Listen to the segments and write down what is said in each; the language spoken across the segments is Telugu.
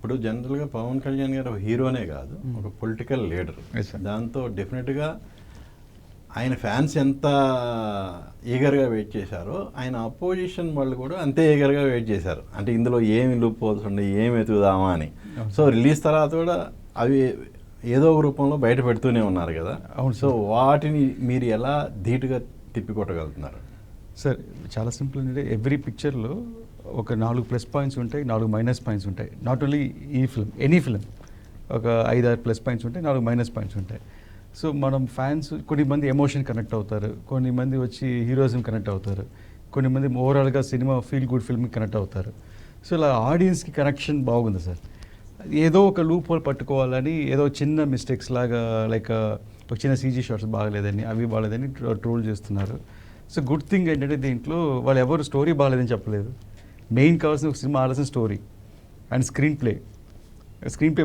ఇప్పుడు జనరల్గా పవన్ కళ్యాణ్ గారు ఒక హీరోనే కాదు, ఒక పొలిటికల్ లీడర్. దాంతో డెఫినెట్గా ఆయన ఫ్యాన్స్ ఎంత ఈగర్గా వెయిట్ చేశారో ఆయన అపోజిషన్ వాళ్ళు కూడా అంతే ఈగర్గా వెయిట్ చేశారు. అంటే ఇందులో ఏమి లూప్ హోల్స్ ఉన్నాయి, ఏమి వెతుకుదామా అని. సో రిలీజ్ తర్వాత కూడా అవి ఏదో ఒక రూపంలో బయట పెడుతూనే ఉన్నారు కదా. సో వాటిని మీరు ఎలా ధీటుగా తిప్పికొట్టగలుగుతున్నారు? సార్ చాలా సింపుల్ అంటే ఎవ్రీ పిక్చర్లో ఒక 4 ప్లస్ పాయింట్స్ ఉంటాయి, 4 మైనస్ పాయింట్స్ ఉంటాయి. నాట్ ఓన్లీ ఈ ఫిల్మ్, ఎనీ ఫిల్మ్ ఒక 5-6 ప్లస్ పాయింట్స్ ఉంటాయి, 4 మైనస్ పాయింట్స్ ఉంటాయి. సో మనం ఫ్యాన్స్ కొన్ని మంది ఎమోషన్ కనెక్ట్ అవుతారు, కొన్ని మంది వచ్చి హీరోయిజం కనెక్ట్ అవుతారు, కొన్ని మంది ఓవరాల్గా సినిమా ఫీల్ గుడ్ ఫిల్మ్కి కనెక్ట్ అవుతారు. సో ఇలా ఆడియన్స్కి కనెక్షన్ బాగుంది సార్. ఏదో ఒక లూప్ హోల్ పట్టుకోవాలని ఏదో చిన్న మిస్టేక్స్ లాగా లైక్ ఒక చిన్న సీజీ షాట్స్ బాగలేదని అవి బాగలేదని ట్రోల్ చేస్తున్నారు. సో గుడ్ థింగ్ ఏంటంటే దీంట్లో వాళ్ళు ఎవరు స్టోరీ బాగలేదని చెప్పలేదు. మెయిన్ కావాల్సిన ఒక సినిమా ఆడాల్సిన స్టోరీ అండ్ స్క్రీన్ ప్లే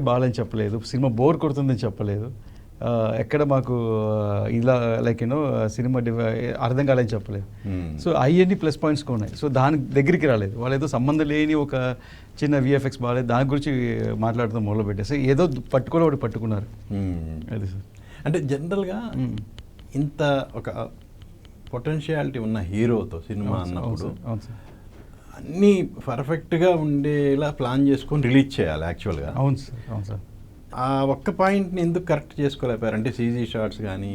బాగాలని చెప్పలేదు, సినిమా బోర్ కొడుతుందని చెప్పలేదు, ఎక్కడ మాకు ఇలా లైక్ యూనో సినిమా అర్థం కాలేదని చెప్పలేదు. సో అవన్నీ ప్లస్ పాయింట్స్ ఉన్నాయి. సో దాని దగ్గరికి రాలేదు, వాళ్ళు ఏదో సంబంధం లేని ఒక చిన్న విఎఫ్ఎక్స్ బాగాలేదు దాని గురించి మాట్లాడుతూ మొదలు పెట్టేసి ఏదో పట్టుకోవాలి పట్టుకున్నారు. అది సార్ అంటే జనరల్గా ఇంత ఒక పొటెన్షియాలిటీ ఉన్న హీరోతో సినిమా అన్నప్పుడు అన్నీ పర్ఫెక్ట్గా ఉండేలా ప్లాన్ చేసుకొని రిలీజ్ చేయాలి యాక్చువల్గా. అవును సార్, అవును సార్. ఆ ఒక్క పాయింట్ని ఎందుకు కరెక్ట్ చేసుకోలేపారు? అంటే సీజీ షాట్స్ కానీ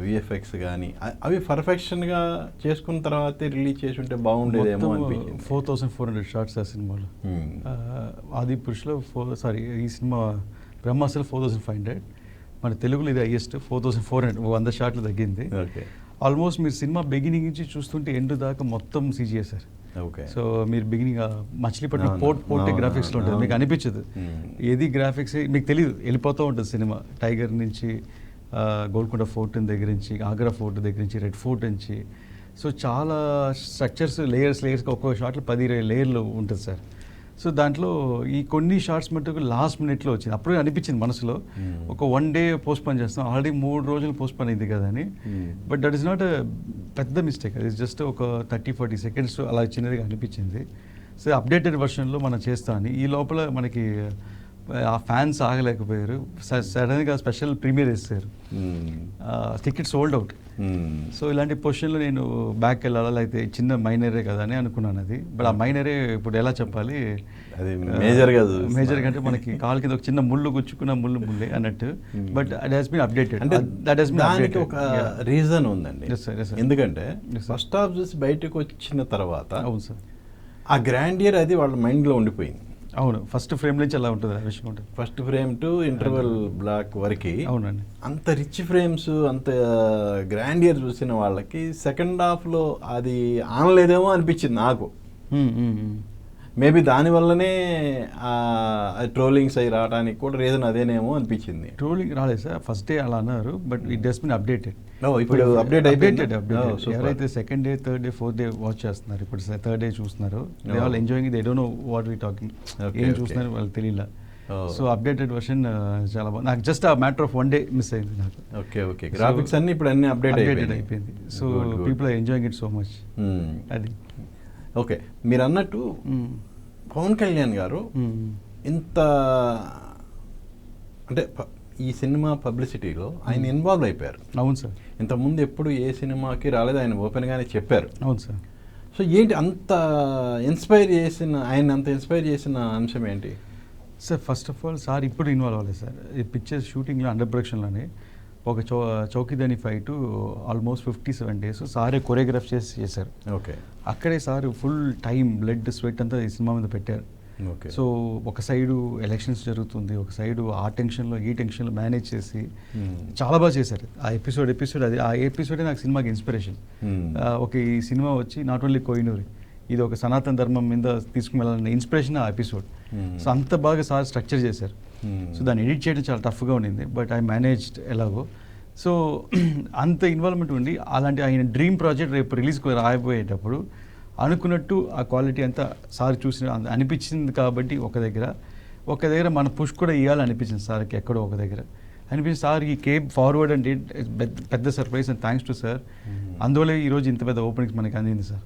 విఎఫ్ఎక్స్ కానీ అవి పర్ఫెక్షన్గా చేసుకున్న తర్వాతే రిలీజ్ చేసి ఉంటే బాగుండేదేమో అనిపించింది. 4400 షాట్స్ ఆ సినిమాలో. ఆది పురుషులో ఈ సినిమా బ్రహ్మాస్త్రలో 4500, మన తెలుగులో ఇది హైయెస్ట్ 4400, 100 షాట్లు తగ్గింది. ఓకే. ఆల్మోస్ట్ మీరు సినిమా బిగినింగ్ నుంచి చూస్తుంటే ఎండ్ దాకా మొత్తం సీజీ చేశారు. ఓకే. సో మీరు బిగినింగ్ మచిలీపట్నం పోర్ట్ గ్రాఫిక్స్లో ఉంటుంది, మీకు అనిపించదు ఏది గ్రాఫిక్స్ మీకు తెలియదు, వెళ్ళిపోతూ ఉంటుంది సినిమా. టైగర్ నుంచి గోల్కొండ ఫోర్ట్ దగ్గర నుంచి, ఆగ్రా ఫోర్ట్ దగ్గర నుంచి, రెడ్ ఫోర్ట్ నుంచి. సో చాలా స్ట్రక్చర్స్ లేయర్స్గా ఒక్కొక్క షాట్లో 10-20 లేయర్లు ఉంటుంది సార్. సో దాంట్లో ఈ కొన్ని షార్ట్స్ మటుకు లాస్ట్ మినిట్లో వచ్చింది. అప్పుడు అనిపించింది మనసులో ఒక 1 డే పోస్ట్పోన్ చేస్తాం, ఆల్రెడీ 3 రోజులు పోస్ట్పోన్ అయింది కదా అని. బట్ దట్ ఈస్ నాట్ పెద్ద మిస్టేక్, అది జస్ట్ ఒక 30-40 సెకండ్స్ అలా చిన్నదిగా అనిపించింది. సో అప్డేటెడ్ వర్షన్లో మనం చేస్తాం అని ఈ లోపల మనకి ఆ ఫ్యాన్స్ ఆగలేకపోయారు, సడన్గా స్పెషల్ ప్రీమియర్ వేస్తారు, టికెట్ సోల్డ్ అవుట్. సో ఇలాంటి పొజిషన్లో నేను బ్యాక్ వెళ్ళాలా లేకపోతే చిన్న మైనరే కదా అని అనుకున్నాను. అది బట్ ఆ మైనరే ఇప్పుడు ఎలా చెప్పాలి, అది మేజర్ కంటే మనకి కాలు కింద ఒక చిన్న ముళ్ళు గుచ్చుకున్న ముళ్ళే అన్నట్టు. But that has been updated. అంటే దట్ హస్ బీన్ అప్డేటెడ్. ఒక రీజన్ ఉందండి. ఎందుకంటే ఫస్ట్ హాఫ్ చూసి బయటకు వచ్చిన తర్వాత అవును సార్ ఆ గ్రాండియర్ అది వాళ్ళ మైండ్లో ఉండిపోయింది. అవును, ఫస్ట్ ఫ్రేమ్ నుంచి అలా ఉంటుంది, ఆ విషయం ఉంటుంది. First frame to interval block వరకు అవునండి, అంత రిచ్ ఫ్రేమ్స్ అంత గ్రాండియర్ చూసిన వాళ్ళకి సెకండ్ హాఫ్లో అది ఆనలేదేమో అనిపించింది నాకు. మేబీ దానివల్లనే ట్రోలింగ్స్ అవి రావడానికి కూడా రీజన్ అదేనేమో అనిపించింది. ట్రోలింగ్ రాలేదు సార్, ఫస్ట్ డే అలా అన్నారు, but it has been updated. ఇప్పుడు అప్డేట్ ఎవరైతే second day, third day, fourth day watch చేస్తున్నారు, ఇప్పుడు థర్డ్ డే చూస్తున్నారు, they all enjoying, they don't know what we talking, ఏం చూస్తున్నారు వాళ్ళకి తెలియలా. సో అప్డేటెడ్ వర్షన్ చాలా బాగుంది. నాకు జస్ట్ ఆ మ్యాటర్ ఆఫ్ 1 డే మిస్ అయింది నాకు. ఓకే. గ్రాఫిక్స్ అన్ని ఇప్పుడు అన్ని అప్డేట్ అయిపోయింది. So people are enjoying it so much. అది ఓకే. మీరు అన్నట్టు పవన్ కళ్యాణ్ గారు ఇంత అంటే ఈ సినిమా పబ్లిసిటీలో ఆయన ఇన్వాల్వ్ అయిపోయారు. అవును సార్. ఇంతకుముందు ఎప్పుడు ఏ సినిమాకి రాలేదు, ఆయన ఓపెన్గానే చెప్పారు. అవును సార్. సో ఏంటి అంత ఆయన అంత ఇన్స్పైర్ చేసిన అంశం ఏంటి sir? First of all sir ఇప్పుడు ఇన్వాల్వ్ అవ్వలేదు సార్. ఈ పిక్చర్ షూటింగ్లో అండర్ ప్రొడక్షన్లోనే ఒక చౌకీదాని ఫైట్ ఆల్మోస్ట్ 57 days సారే కొరియోగ్రాఫ్ చేశారు. ఓకే. అక్కడే sir full time, blood, sweat అంతా ఈ సినిమా మీద పెట్టారు. ఓకే. సో ఒక సైడు ఎలక్షన్స్ జరుగుతుంది, ఒక సైడు ఆ టెన్షన్లో ఈ టెన్షన్లో మేనేజ్ చేసి చాలా బాగా చేశారు. ఆ ఎపిసోడ్ అది ఆ ఎపిసోడే నాకు సినిమాకి ఇన్స్పిరేషన్. ఈ సినిమా వచ్చి నాట్ ఓన్లీ కోహినూర్, ఇది ఒక సనాతన ధర్మం మీద తీసుకుని వెళ్ళాలన్న ఇన్స్పిరేషన్ ఆ ఎపిసోడ్. సో అంత బాగా సార్ స్ట్రక్చర్ చేశారు. సో దాన్ని ఎడిట్ చేయడం చాలా టఫ్గా ఉండింది, బట్ ఐ మేనేజ్డ్ ఎలాగో. సో అంత ఇన్వాల్వ్మెంట్ ఉండి అలాంటి ఆయన డ్రీమ్ ప్రాజెక్ట్ రేపు రిలీజ్ రాయబోయేటప్పుడు అనుకున్నట్టు ఆ క్వాలిటీ అంతా సార్ చూసిన అనిపించింది. కాబట్టి ఒక దగ్గర మన పుష్ కూడా ఇవ్వాలని అనిపించింది సార్కి, ఎక్కడో ఒక దగ్గర అనిపించింది. సార్ ఈ కేమ్ ఫార్వర్డ్ అంటే పెద్ద surprise and thanks to sir. అందువల్ల ఈరోజు ఇంత పెద్ద ఓపెనింగ్స్ మనకి అందింది సార్.